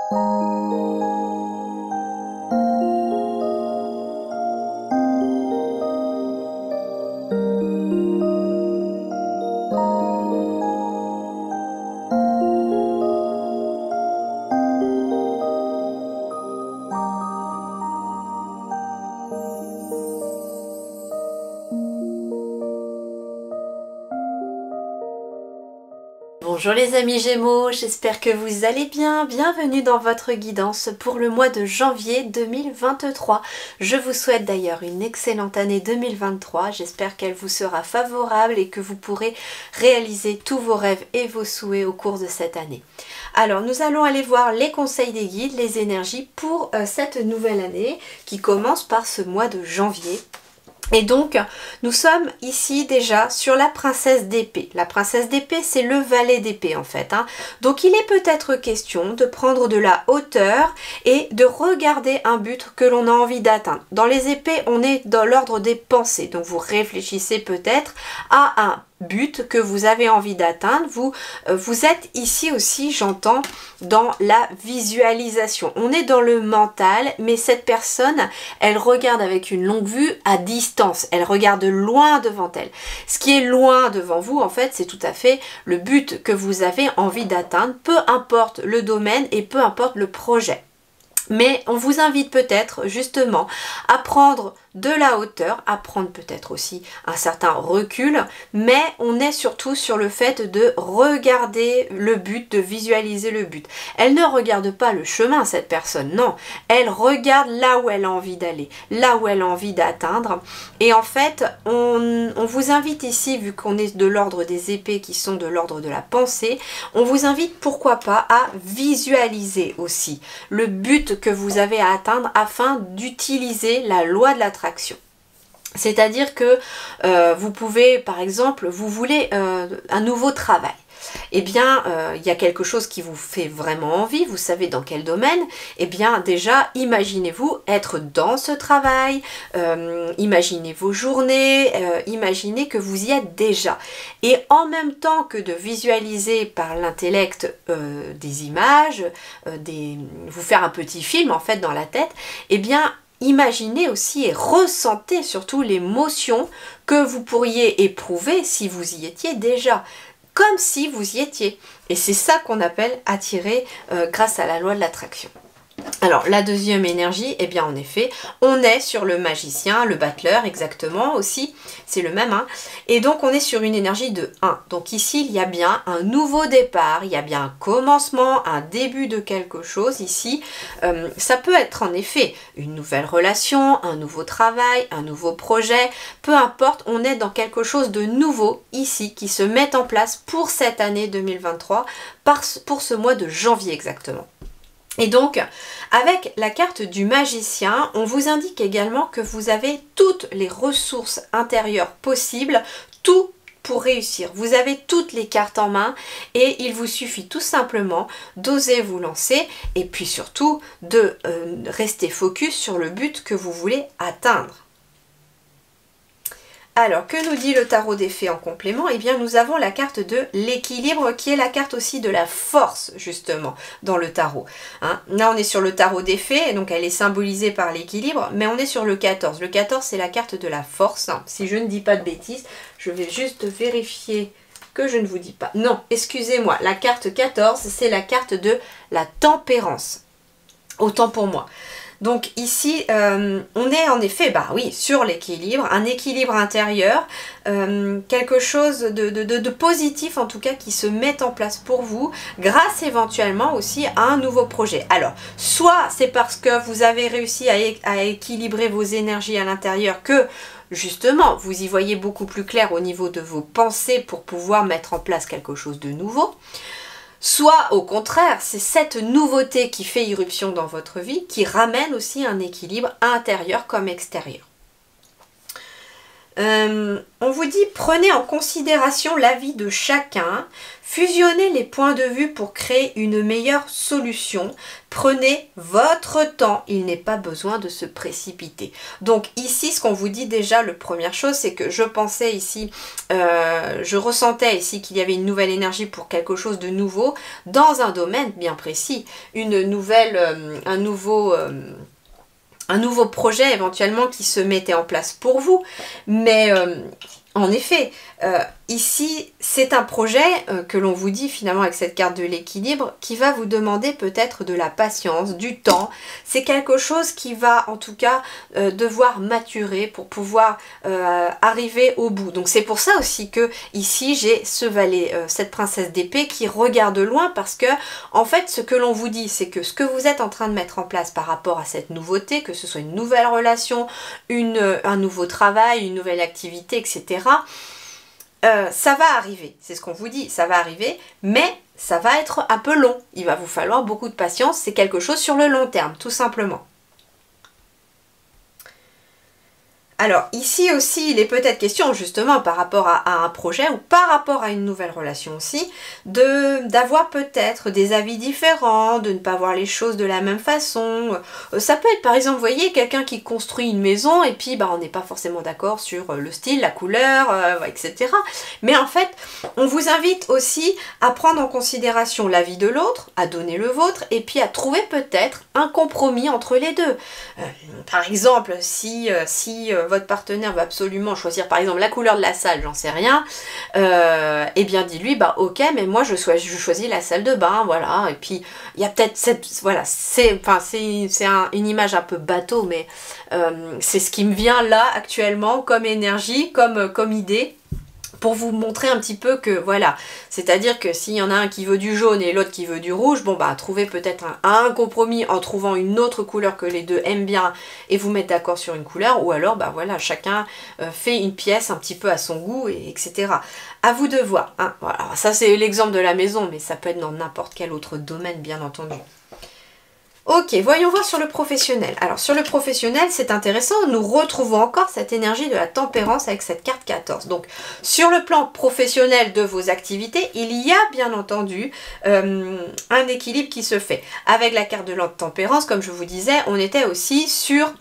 Bonjour les amis Gémeaux, j'espère que vous allez bien. Bienvenue dans votre guidance pour le mois de janvier 2023. Je vous souhaite d'ailleurs une excellente année 2023. J'espère qu'elle vous sera favorable et que vous pourrez réaliser tous vos rêves et vos souhaits au cours de cette année. Alors nous allons aller voir les conseils des guides, les énergies pour cette nouvelle année qui commence par ce mois de janvier. Et donc, nous sommes ici déjà sur la princesse d'épée. La princesse d'épée, c'est le valet d'épée en fait. Donc, il est peut-être question de prendre de la hauteur et de regarder un but que l'on a envie d'atteindre. Dans les épées, on est dans l'ordre des pensées. Donc, vous réfléchissez peut-être à un but que vous avez envie d'atteindre. Vous êtes ici aussi, j'entends, dans la visualisation. On est dans le mental, mais cette personne, elle regarde avec une longue vue à distance. Elle regarde loin devant elle. Ce qui est loin devant vous, en fait, c'est tout à fait le but que vous avez envie d'atteindre, peu importe le domaine et peu importe le projet. Mais on vous invite peut-être justement à prendre de la hauteur, à prendre peut-être aussi un certain recul, mais on est surtout sur le fait de regarder le but, de visualiser le but. Elle ne regarde pas le chemin, cette personne, non. Elle regarde là où elle a envie d'aller, là où elle a envie d'atteindre. Et en fait, on vous invite ici, vu qu'on est de l'ordre des épées qui sont de l'ordre de la pensée, on vous invite pourquoi pas à visualiser aussi le but que vous avez à atteindre afin d'utiliser la loi de l'attraction. C'est-à-dire que vous pouvez, par exemple, vous voulez un nouveau travail. Eh bien, il y a quelque chose qui vous fait vraiment envie, vous savez dans quel domaine. Eh bien, déjà, imaginez-vous être dans ce travail, imaginez vos journées, imaginez que vous y êtes déjà. Et en même temps que de visualiser par l'intellect des images, vous faire un petit film en fait dans la tête, eh bien, imaginez aussi et ressentez surtout l'émotion que vous pourriez éprouver si vous y étiez déjà, comme si vous y étiez. Et c'est ça qu'on appelle attirer grâce à la loi de l'attraction. Alors la deuxième énergie, eh bien en effet, on est sur le magicien, le battleur exactement aussi, c'est le même, et donc on est sur une énergie de 1. Donc ici il y a bien un nouveau départ, il y a bien un commencement, un début de quelque chose ici. Ça peut être en effet une nouvelle relation, un nouveau travail, un nouveau projet, peu importe, on est dans quelque chose de nouveau ici qui se met en place pour cette année 2023, pour ce mois de janvier exactement. Et donc, avec la carte du magicien, on vous indique également que vous avez toutes les ressources intérieures possibles, tout pour réussir. Vous avez toutes les cartes en main et il vous suffit tout simplement d'oser vous lancer et puis surtout de rester focus sur le but que vous voulez atteindre. Alors, que nous dit le tarot des fées en complément? Eh bien, nous avons la carte de l'équilibre qui est la carte aussi de la force, justement, dans le tarot. Là, on est sur le tarot des fées, donc elle est symbolisée par l'équilibre, mais on est sur le 14. Le 14, c'est la carte de la force. Si je ne dis pas de bêtises, je vais juste vérifier que je ne vous dis pas. Non, excusez-moi, la carte 14, c'est la carte de la tempérance. Autant pour moi. Donc ici, on est en effet, bah oui, sur l'équilibre, un équilibre intérieur, quelque chose de positif en tout cas qui se met en place pour vous, grâce éventuellement aussi à un nouveau projet. Alors, soit c'est parce que vous avez réussi à équilibrer vos énergies à l'intérieur que justement, vous y voyez beaucoup plus clair au niveau de vos pensées pour pouvoir mettre en place quelque chose de nouveau. Soit au contraire, c'est cette nouveauté qui fait irruption dans votre vie, qui ramène aussi un équilibre intérieur comme extérieur. On vous dit prenez en considération l'avis de chacun, fusionnez les points de vue pour créer une meilleure solution, prenez votre temps, il n'est pas besoin de se précipiter. Donc ici ce qu'on vous dit déjà, la première chose c'est que je pensais ici, je ressentais ici qu'il y avait une nouvelle énergie pour quelque chose de nouveau dans un domaine bien précis, une nouvelle, un nouveau projet éventuellement qui se mettait en place pour vous. Mais en effet, ici, c'est un projet que l'on vous dit finalement avec cette carte de l'équilibre qui va vous demander peut-être de la patience, du temps. C'est quelque chose qui va en tout cas devoir maturer pour pouvoir arriver au bout. Donc c'est pour ça aussi que ici j'ai ce valet, cette princesse d'épée qui regarde loin parce que en fait ce que l'on vous dit c'est que ce que vous êtes en train de mettre en place par rapport à cette nouveauté, que ce soit une nouvelle relation, un nouveau travail, une nouvelle activité, etc. Ça va arriver, c'est ce qu'on vous dit, ça va arriver, mais ça va être un peu long. Il va vous falloir beaucoup de patience, c'est quelque chose sur le long terme, tout simplement. Alors ici aussi, il est peut-être question justement par rapport à un projet ou par rapport à une nouvelle relation aussi, d'avoir peut-être des avis différents, de ne pas voir les choses de la même façon. Ça peut être par exemple, vous voyez, quelqu'un qui construit une maison et puis on n'est pas forcément d'accord sur le style, la couleur, etc. Mais en fait, on vous invite aussi à prendre en considération l'avis de l'autre, à donner le vôtre et puis à trouver peut-être un compromis entre les deux. Par exemple, si votre partenaire va absolument choisir par exemple la couleur de la salle, j'en sais rien, et bien dis-lui ok, mais moi je choisis la salle de bain, voilà. Et puis il y a peut-être cette, voilà, c'est une image un peu bateau, mais c'est ce qui me vient là actuellement comme énergie, comme idée, pour vous montrer un petit peu que voilà, c'est-à-dire que s'il y en a un qui veut du jaune et l'autre qui veut du rouge, trouvez peut-être un compromis en trouvant une autre couleur que les deux aiment bien et vous mettre d'accord sur une couleur, ou alors voilà, chacun fait une pièce un petit peu à son goût, etc. À vous de voir, hein. Voilà, ça c'est l'exemple de la maison, mais ça peut être dans n'importe quel autre domaine bien entendu. Ok, voyons voir sur le professionnel. Alors sur le professionnel, c'est intéressant, nous retrouvons encore cette énergie de la tempérance avec cette carte 14. Donc sur le plan professionnel de vos activités, il y a bien entendu un équilibre qui se fait. Avec la carte de la tempérance, comme je vous disais, on était aussi sur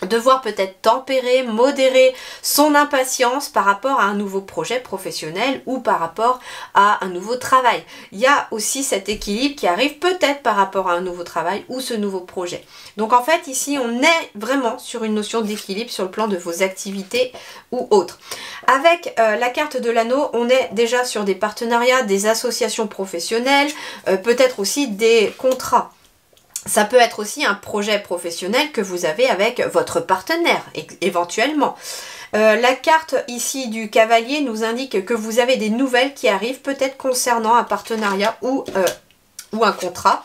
devoir peut-être tempérer, modérer son impatience par rapport à un nouveau projet professionnel ou par rapport à un nouveau travail. Il y a aussi cet équilibre qui arrive peut-être par rapport à un nouveau travail ou ce nouveau projet. Donc en fait ici on est vraiment sur une notion d'équilibre sur le plan de vos activités ou autres. Avec la carte de l'anneau, on est déjà sur des partenariats, des associations professionnelles, peut-être aussi des contrats. Ça peut être aussi un projet professionnel que vous avez avec votre partenaire, éventuellement. La carte ici du cavalier nous indique que vous avez des nouvelles qui arrivent, peut-être concernant un partenariat ou un contrat.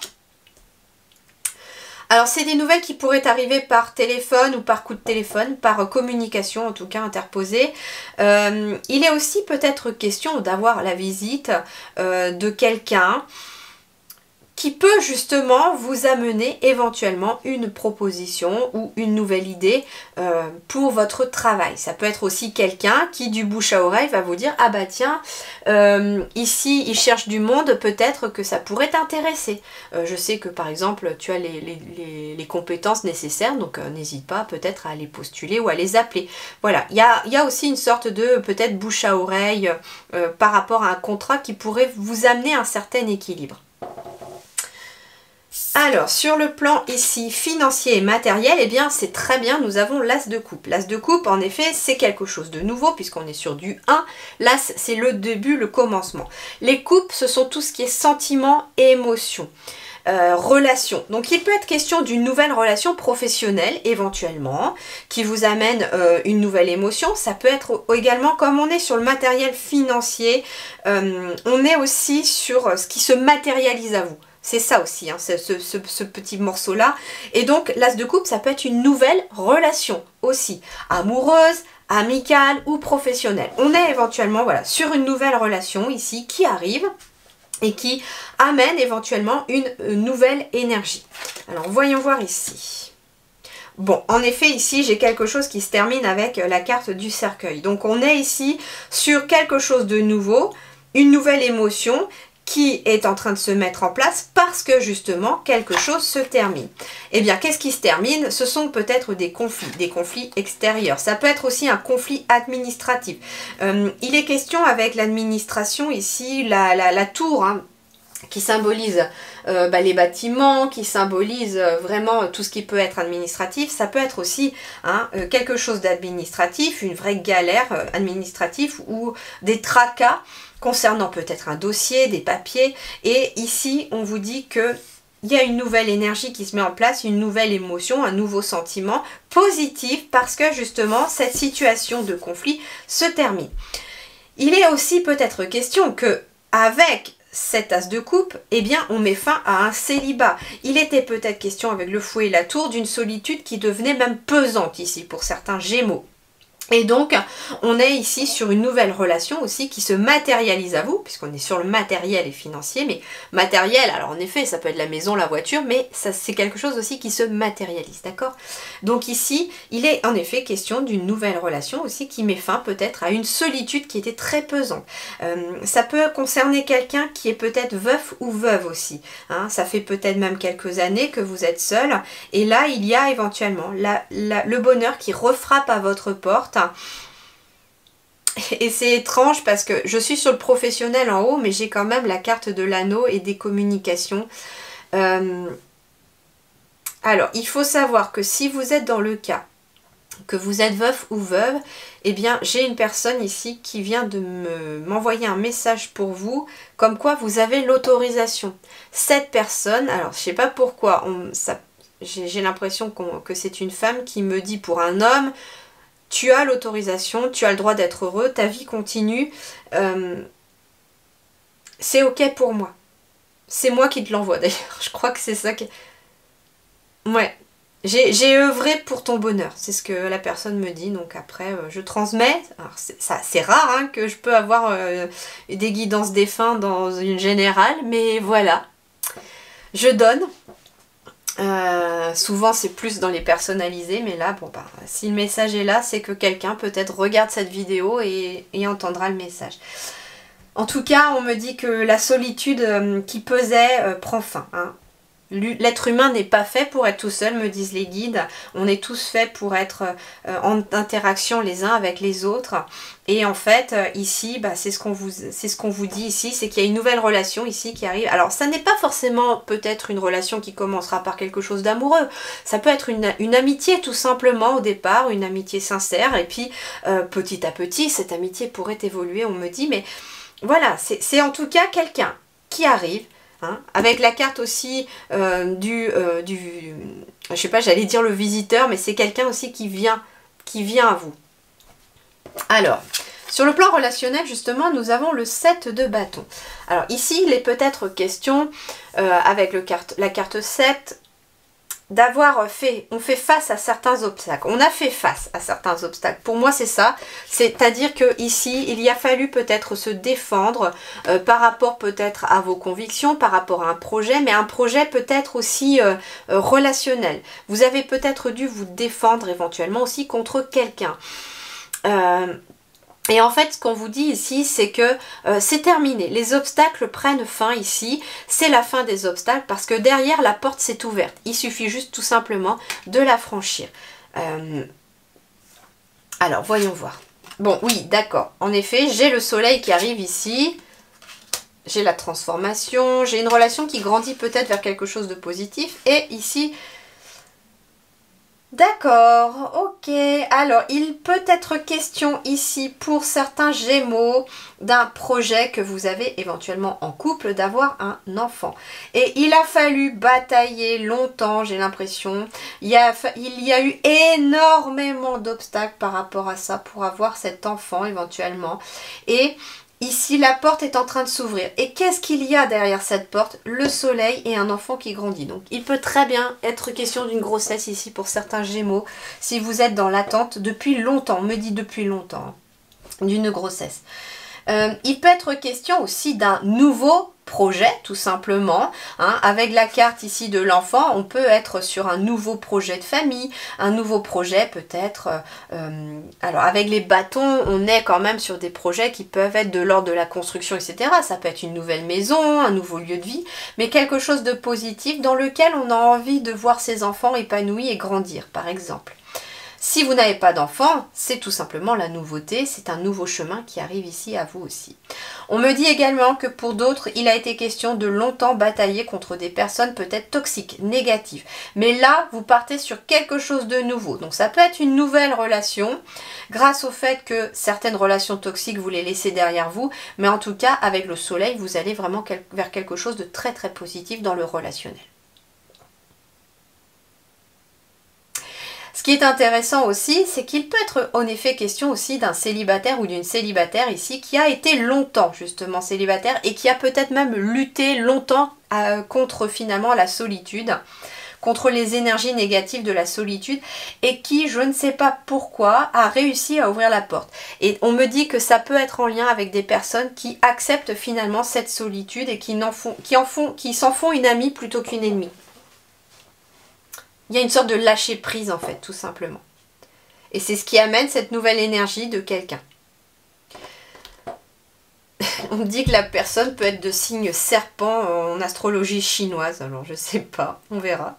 Alors c'est des nouvelles qui pourraient arriver par téléphone ou par coup de téléphone, par communication en tout cas interposée. Il est aussi peut-être question d'avoir la visite de quelqu'un qui peut justement vous amener éventuellement une proposition ou une nouvelle idée pour votre travail. Ça peut être aussi quelqu'un qui du bouche à oreille va vous dire « Ah bah tiens, ici il cherche du monde, peut-être que ça pourrait t'intéresser. Je sais que par exemple tu as les compétences nécessaires, donc n'hésite pas peut-être à les postuler ou à les appeler. » Voilà, il y a aussi une sorte de peut-être bouche à oreille par rapport à un contrat qui pourrait vous amener un certain équilibre. Alors, sur le plan ici financier et matériel, eh bien c'est très bien, nous avons l'as de coupe. L'as de coupe, en effet, c'est quelque chose de nouveau puisqu'on est sur du 1. L'as, c'est le début, le commencement. Les coupes, ce sont tout ce qui est sentiments et émotions. Relation. Donc il peut être question d'une nouvelle relation professionnelle éventuellement qui vous amène une nouvelle émotion. Ça peut être également, comme on est sur le matériel financier, on est aussi sur ce qui se matérialise à vous. C'est ça aussi, hein, ce petit morceau-là. Et donc, l'as de coupe, ça peut être une nouvelle relation aussi, amoureuse, amicale ou professionnelle. On est éventuellement voilà, sur une nouvelle relation ici qui arrive et qui amène éventuellement une nouvelle énergie. Alors, voyons voir ici. Bon, en effet, ici, j'ai quelque chose qui se termine avec la carte du cercueil. Donc, on est ici sur quelque chose de nouveau, une nouvelle émotion qui est en train de se mettre en place parce que, justement, quelque chose se termine. Eh bien, qu'est-ce qui se termine? Ce sont peut-être des conflits extérieurs. Ça peut être aussi un conflit administratif. Il est question avec l'administration, ici, la tour, hein, qui symbolise les bâtiments, qui symbolise vraiment tout ce qui peut être administratif. Ça peut être aussi quelque chose d'administratif, une vraie galère administrative ou des tracas concernant peut-être un dossier, des papiers. Et ici, on vous dit que il y a une nouvelle énergie qui se met en place, une nouvelle émotion, un nouveau sentiment positif parce que justement, cette situation de conflit se termine. Il est aussi peut-être question que avec cet as de coupe, eh bien on met fin à un célibat. Il était peut-être question avec le fou et la tour d'une solitude qui devenait même pesante ici pour certains Gémeaux. Et donc, on est ici sur une nouvelle relation aussi qui se matérialise à vous, puisqu'on est sur le matériel et financier, mais matériel, alors en effet, ça peut être la maison, la voiture, mais ça c'est quelque chose aussi qui se matérialise, d'accord? Donc ici, il est en effet question d'une nouvelle relation aussi qui met fin peut-être à une solitude qui était très pesante. Ça peut concerner quelqu'un qui est peut-être veuf ou veuve aussi, hein. Ça fait peut-être même quelques années que vous êtes seul, et là, il y a éventuellement le bonheur qui refrappe à votre porte. Et c'est étrange parce que je suis sur le professionnel en haut, mais j'ai quand même la carte de l'anneau et des communications. Alors, il faut savoir que si vous êtes dans le cas que vous êtes veuf ou veuve, eh bien, j'ai une personne ici qui vient de m'envoyer un message pour vous, comme quoi vous avez l'autorisation. Cette personne, alors je sais pas pourquoi, j'ai l'impression que c'est une femme qui me dit pour un homme, tu as l'autorisation, tu as le droit d'être heureux, ta vie continue, c'est ok pour moi. C'est moi qui te l'envoie d'ailleurs, je crois que c'est ça qui... Ouais, j'ai œuvré pour ton bonheur, c'est ce que la personne me dit, donc après je transmets. Alors c'est rare hein, que je peux avoir des guidances défunts dans une générale, mais voilà, je donne. Souvent c'est plus dans les personnalisés, mais là bon si le message est là, c'est que quelqu'un peut-être regarde cette vidéo et entendra le message. En tout cas, on me dit que la solitude qui pesait prend fin, hein. L'être humain n'est pas fait pour être tout seul, me disent les guides. On est tous faits pour être en interaction les uns avec les autres. Et en fait, ici, c'est ce qu'on vous dit ici, c'est qu'il y a une nouvelle relation ici qui arrive. Alors, ça n'est pas forcément peut-être une relation qui commencera par quelque chose d'amoureux. Ça peut être une amitié tout simplement au départ, une amitié sincère. Et puis, petit à petit, cette amitié pourrait évoluer, on me dit. Mais voilà, c'est en tout cas quelqu'un qui arrive. Hein, avec la carte aussi je sais pas, j'allais dire le visiteur, mais c'est quelqu'un aussi qui vient à vous. Alors, sur le plan relationnel, justement, nous avons le 7 de bâton. Alors ici, il est peut-être question, avec la carte 7, on fait face à certains obstacles. On a fait face à certains obstacles. Pour moi, c'est ça. C'est-à-dire que ici, il a fallu peut-être se défendre par rapport peut-être à vos convictions, par rapport à un projet, mais un projet peut-être aussi relationnel. Vous avez peut-être dû vous défendre éventuellement aussi contre quelqu'un. Et en fait, ce qu'on vous dit ici, c'est que c'est terminé. Les obstacles prennent fin ici. C'est la fin des obstacles parce que derrière, la porte s'est ouverte. Il suffit juste tout simplement de la franchir. Alors, voyons voir. Bon, oui, d'accord. En effet, j'ai le soleil qui arrive ici. J'ai la transformation. J'ai une relation qui grandit peut-être vers quelque chose de positif. Et ici... D'accord, ok. Alors, il peut être question ici pour certains Gémeaux d'un projet que vous avez éventuellement en couple, d'avoir un enfant. Et il a fallu batailler longtemps, j'ai l'impression. Il y a eu énormément d'obstacles par rapport à ça pour avoir cet enfant éventuellement. Et... ici, la porte est en train de s'ouvrir. Et qu'est-ce qu'il y a derrière cette porte? Le soleil et un enfant qui grandit. Donc, il peut très bien être question d'une grossesse ici pour certains Gémeaux. Si vous êtes dans l'attente depuis longtemps, on me dit depuis longtemps, d'une grossesse. Il peut être question aussi d'un nouveau projet tout simplement, hein. Avec la carte ici de l'enfant, on peut être sur un nouveau projet de famille, un nouveau projet peut-être, alors avec les bâtons, on est quand même sur des projets qui peuvent être de l'ordre de la construction, etc. Ça peut être une nouvelle maison, un nouveau lieu de vie, mais quelque chose de positif dans lequel on a envie de voir ses enfants épanouis et grandir, par exemple. Si vous n'avez pas d'enfant, c'est tout simplement la nouveauté, c'est un nouveau chemin qui arrive ici à vous aussi. On me dit également que pour d'autres, il a été question de longtemps batailler contre des personnes peut-être toxiques, négatives. Mais là, vous partez sur quelque chose de nouveau. Donc ça peut être une nouvelle relation, grâce au fait que certaines relations toxiques, vous les laissez derrière vous. Mais en tout cas, avec le soleil, vous allez vraiment vers quelque chose de très très positif dans le relationnel. Ce qui est intéressant aussi, c'est qu'il peut être en effet question aussi d'un célibataire ou d'une célibataire ici qui a été longtemps justement célibataire et qui a peut-être même lutté longtemps contre finalement la solitude, contre les énergies négatives de la solitude et qui, je ne sais pas pourquoi, a réussi à ouvrir la porte. Et on me dit que ça peut être en lien avec des personnes qui acceptent finalement cette solitude et qui s'en font une amie plutôt qu'une ennemie. Il y a une sorte de lâcher prise en fait, tout simplement. Et c'est ce qui amène cette nouvelle énergie de quelqu'un. On me dit que la personne peut être de signe serpent en astrologie chinoise, alors je sais pas, on verra.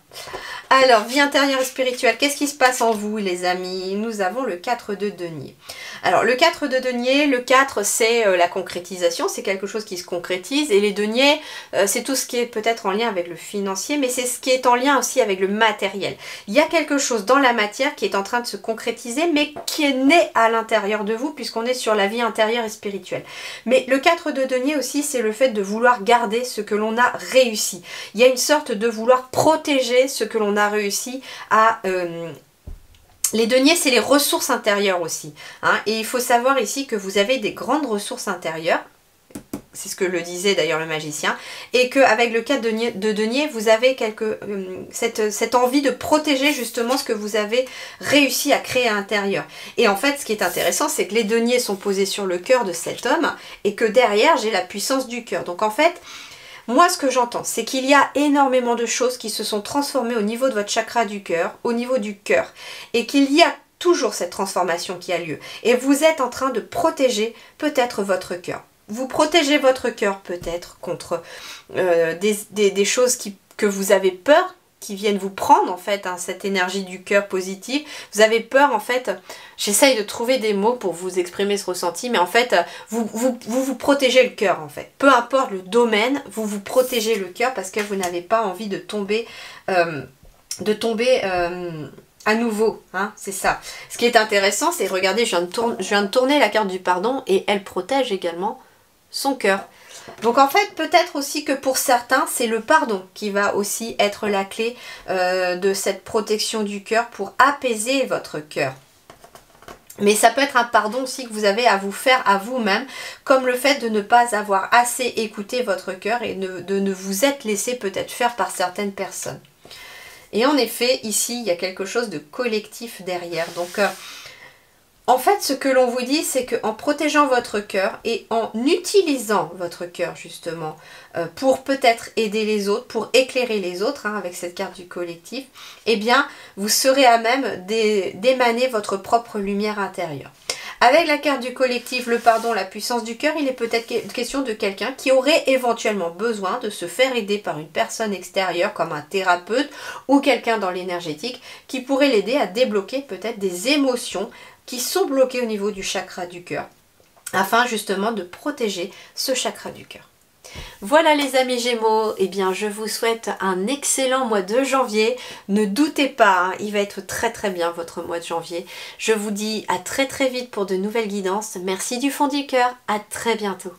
Alors, vie intérieure et spirituelle, qu'est-ce qui se passe en vous les amis? Nous avons le 4 de denier. Alors, le 4 de denier, le 4 c'est la concrétisation, c'est quelque chose qui se concrétise, et les deniers, c'est tout ce qui est peut-être en lien avec le financier, mais c'est ce qui est en lien aussi avec le matériel. Il y a quelque chose dans la matière qui est en train de se concrétiser, mais qui est né à l'intérieur de vous, puisqu'on est sur la vie intérieure et spirituelle. Mais le 4 de denier aussi, c'est le fait de vouloir garder ce que l'on a réussi. Il y a une sorte de vouloir protéger ce que l'on a réussi à... Les deniers, c'est les ressources intérieures aussi. Hein, et il faut savoir ici que vous avez des grandes ressources intérieures. C'est ce que le disait d'ailleurs le magicien. Et qu'avec le 4 de denier, vous avez cette envie de protéger justement ce que vous avez réussi à créer à l'intérieur. Et en fait, ce qui est intéressant, c'est que les deniers sont posés sur le cœur de cet homme et que derrière, j'ai la puissance du cœur. Donc en fait... Moi, ce que j'entends, c'est qu'il y a énormément de choses qui se sont transformées au niveau de votre chakra du cœur, au niveau du cœur, et qu'il y a toujours cette transformation qui a lieu. Et vous êtes en train de protéger peut-être votre cœur. Vous protégez votre cœur peut-être contre des choses que vous avez peur, qui viennent vous prendre en fait, hein, cette énergie du cœur positive. Vous avez peur en fait, j'essaye de trouver des mots pour vous exprimer ce ressenti, mais en fait vous protégez le cœur en fait. Peu importe le domaine, vous protégez le cœur parce que vous n'avez pas envie de tomber à nouveau, hein, c'est ça. Ce qui est intéressant, c'est regardez, je viens de tourner la carte du pardon et elle protège également son cœur. Donc en fait, peut-être aussi que pour certains, c'est le pardon qui va aussi être la clé de cette protection du cœur pour apaiser votre cœur. Mais ça peut être un pardon aussi que vous avez à vous faire à vous-même, comme le fait de ne pas avoir assez écouté votre cœur et de ne vous être laissé peut-être faire par certaines personnes. Et en effet, ici, il y a quelque chose de collectif derrière. Donc... en fait, ce que l'on vous dit, c'est qu'en protégeant votre cœur et en utilisant votre cœur justement pour peut-être aider les autres, pour éclairer les autres, hein, avec cette carte du collectif, eh bien, vous serez à même d'émaner votre propre lumière intérieure. Avec la carte du collectif, le pardon, la puissance du cœur, il est peut-être question de quelqu'un qui aurait éventuellement besoin de se faire aider par une personne extérieure comme un thérapeute ou quelqu'un dans l'énergétique qui pourrait l'aider à débloquer peut-être des émotions qui sont bloqués au niveau du chakra du cœur, afin justement de protéger ce chakra du cœur. Voilà les amis Gémeaux, eh bien je vous souhaite un excellent mois de janvier. Ne doutez pas, hein, il va être très très bien votre mois de janvier. Je vous dis à très très vite pour de nouvelles guidances. Merci du fond du cœur, à très bientôt.